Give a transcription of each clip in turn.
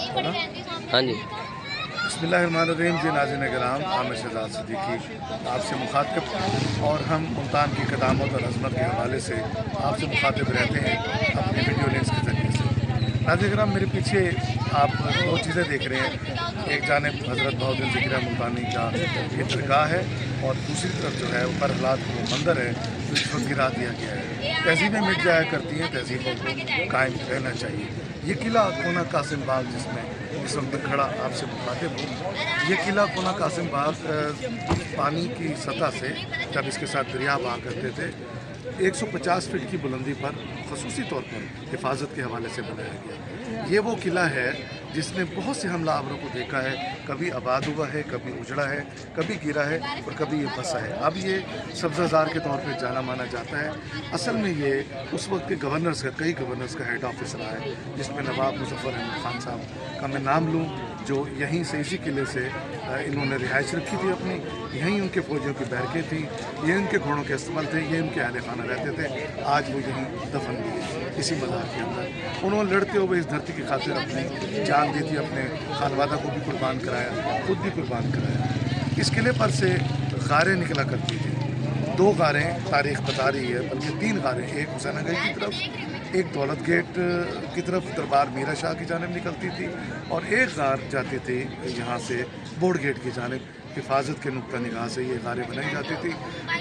ہاں جی بسمillahirrahmanirrahim جی ناظرین کرام، عامر شہزاد صدیقی آپ سے مخاطب، اور ہم ملتان کی قدامت اور عظمت کے حوالے سے آپ سے مخاطب رہتے ہیں اپنے ویڈیو لنکس کے ذریعے سے۔ ناظرین کرام، میرے پیچھے آپ دو چیزیں دیکھ رہے ہیں، ایک جانب حضرت بہاؤالدین ذکریہ ملتانی کا یہ درگاہ ہے، اور دوسری طرف جو ہے وہ برحلات وہ مندر ہے جو اس وقت گرا دیا گیا ہے۔ تہذیبیں مٹ جایا کرتی ہیں، تہذیبوں کو قائم رہنا چاہیے۔ یہ قلعہ کونا قاسم باغ جس میں اس وقت کھڑا آپ سے مخاطب ہوں، یہ قلعہ کونا قاسم باغ پانی کی سطح سے جب اس کے ساتھ دریا بہا کرتے تھے 150 فٹ کی بلندی پر خصوصی طور پر حفاظت کے حوالے سے بنایا گیا۔ یہ وہ قلعہ ہے جس نے بہت سے حملہ آوروں کو دیکھا ہے، کبھی آباد ہوا ہے، کبھی اجڑا ہے، کبھی گرا ہے، اور کبھی یہ بسا ہے۔ اب یہ سبزہ زار کے طور پہ جانا مانا جاتا ہے۔ اصل میں یہ اس وقت کے گورنرز کا، کئی گورنرز کا ہیڈ آفس رہا ہے، جس میں نواب مظفر احمد خان صاحب کا میں نام لوں، جو یہیں سے اسی قلعے سے انہوں نے رہائش رکھی تھی اپنی، یہیں ان کے فوجیوں کی بیرکیں تھیں، یہ ان کے گھوڑوں کے استعمال تھے، یہ ان کے اہل خانہ رہتے تھے۔ آج وہ یہیں دفن بھی ہے اسی مزار کے اندر۔ انہوں نے لڑتے ہوئے اس دھرتی کی خاطر اپنی جان دی تھی، اپنے خانوادہ کو بھی قربان کرایا، خود بھی قربان کرایا۔ اس قلعے پر سے غاریں نکلا کرتی تھیں، 2 غاریں تاریخ بتا رہی ہے، بلکہ 3 غاریں، ایک حسین گنج کی طرف، ایک دولت گیٹ کی طرف دربار میرا شاہ کی جانب نکلتی تھی، اور ایک غار جاتی تھی یہاں سے بورڈ گیٹ کی جانب۔ حفاظت کے نقطہ نگاہ سے یہ غاریں بنائی جاتی تھی۔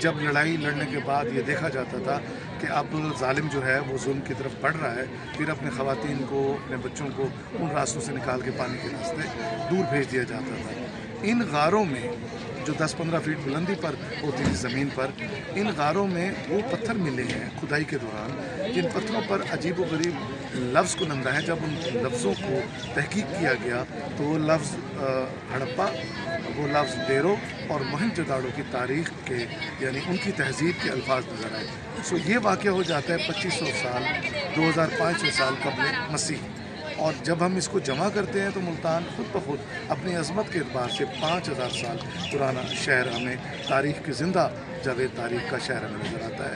جب لڑائی لڑنے کے بعد یہ دیکھا جاتا تھا کہ اب ظالم جو ہے وہ ظلم کی طرف بڑھ رہا ہے، پھر اپنے خواتین کو، اپنے بچوں کو ان راستوں سے نکال کے پانی کے راستے دور بھیج دیا جاتا تھا۔ ان غاروں میں جو 10-15 فٹ بلندی پر ہوتی تھی زمین پر، ان غاروں میں وہ پتھر ملے ہیں کھدائی کے دوران، جن پتھروں پر عجیب و غریب لفظ کو نمدا ہے۔ جب ان لفظوں کو تحقیق کیا گیا تو وہ لفظ ہڑپا، وہ لفظ ڈیرو اور موہنجو داڑو کی تاریخ کے، یعنی ان کی تہذیب کے الفاظ نظر آئے۔ یہ واقعہ ہو جاتا ہے 2500 سال، 2500 سال قبل مسیح، اور جب ہم اس کو جمع کرتے ہیں تو ملتان خود بخود اپنی عظمت کے اعتبار سے 5000 سال پرانا شہر ہمیں تاریخ کی زندہ جاوید تاریخ کا شہر ہمیں نظر آتا ہے۔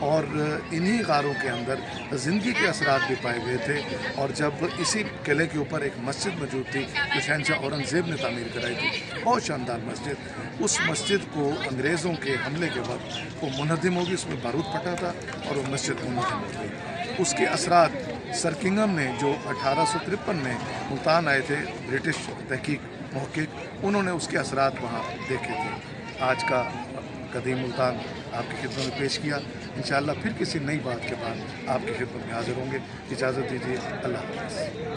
اور انہی غاروں کے اندر زندگی کے اثرات بھی پائے گئے تھے، اور جب اسی قلعے کے اوپر ایک مسجد موجود تھی جو شہنشاہ اورنگزیب نے تعمیر کرائی تھی، بہت شاندار مسجد، اس مسجد کو انگریزوں کے حملے کے وقت وہ منہدم ہوگی، اس میں بارود پھٹا تھا اور وہ مسجد منہدم ہو گئی۔ اس کے اثرات سر کنگھم نے، جو 1853 میں ملتان آئے تھے، برٹش تحقیق محقق، انہوں نے اس کے اثرات وہاں دیکھے تھے۔ آج کا قدیم ملتان آپ کی خدمت میں پیش کیا۔ انشاءاللہ پھر کسی نئی بات کے بعد آپ کی خدمت میں حاضر ہوں گے۔ اجازت دیجیے، اللہ حافظ۔